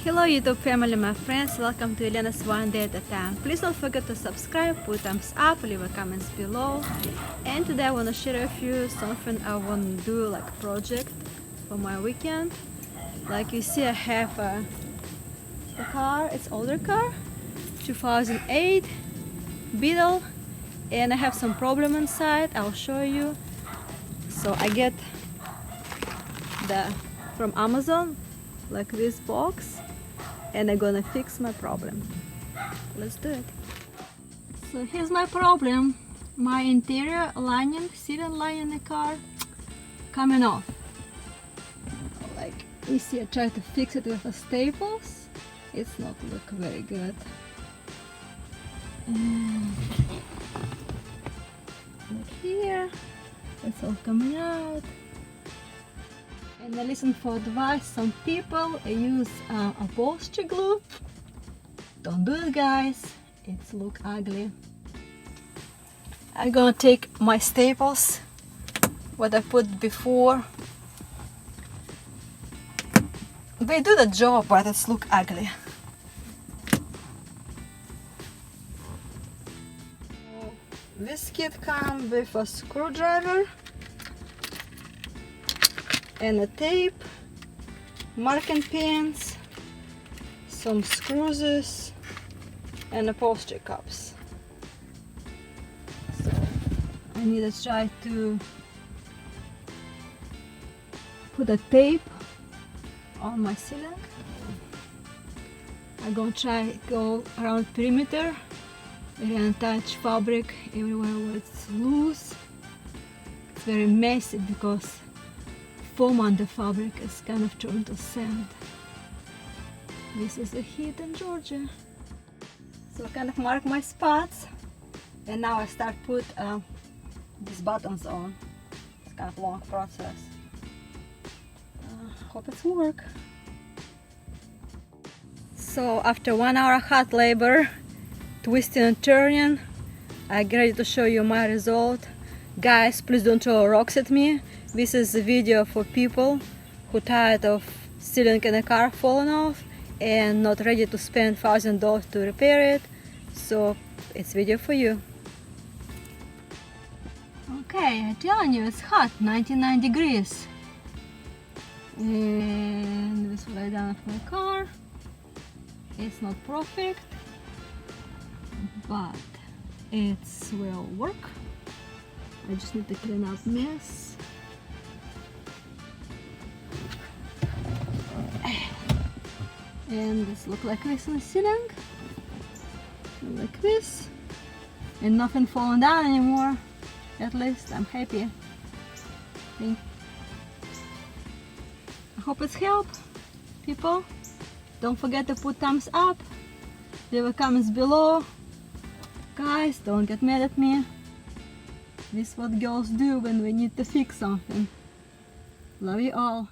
Hello YouTube family, my friends, welcome to Elena's One Day at a Time. Please don't forget to subscribe, put thumbs up, leave a comments below. And today I want to share with you something I want to do, like a project for my weekend. Like you see, I have the car, it's older car, 2008 Beetle, and I have some problem inside. I'll show you. So I get from Amazon, like this box, and I'm gonna fix my problem. Let's do it. So here's my problem. My interior lining, seating lining in the car, coming off. Like you see, I tried to fix it with the staples. It's not look very good. Look here, it's all coming out. And I listen for advice. Some people use upholstery glue. Don't do it, guys. It's look ugly. I'm gonna take my staples, what I put before. They do the job, but it's look ugly. This kit comes with a screwdriver and a tape, marking pins, some screws, and upholstery cups. So I need to try to put a tape on my ceiling. I'm gonna try go around perimeter and touch fabric everywhere where it's loose. It's very messy because foam on the fabric is kind of turned to sand. This is the heat in Georgia. So I kind of mark my spots, and now I start put these buttons on. It's kind of a long process. Hope it's work. So after 1 hour hot labor, twisting and turning, I get ready to show you my result. Guys, please don't throw rocks at me. This is a video for people who tired of ceiling in a car falling off and not ready to spend $1,000 to repair it. So it's video for you. Okay, I'm telling you, it's hot, 99 degrees. And this is what I done with my car. It's not perfect, but it will work. I just need to clean up mess. And this look like this in the ceiling, like this, and nothing falling down anymore. At least I'm happy. I hope it's helped, people. Don't forget to put thumbs up, leave a comments below. Guys, don't get mad at me. This is what girls do when we need to fix something. Love you all.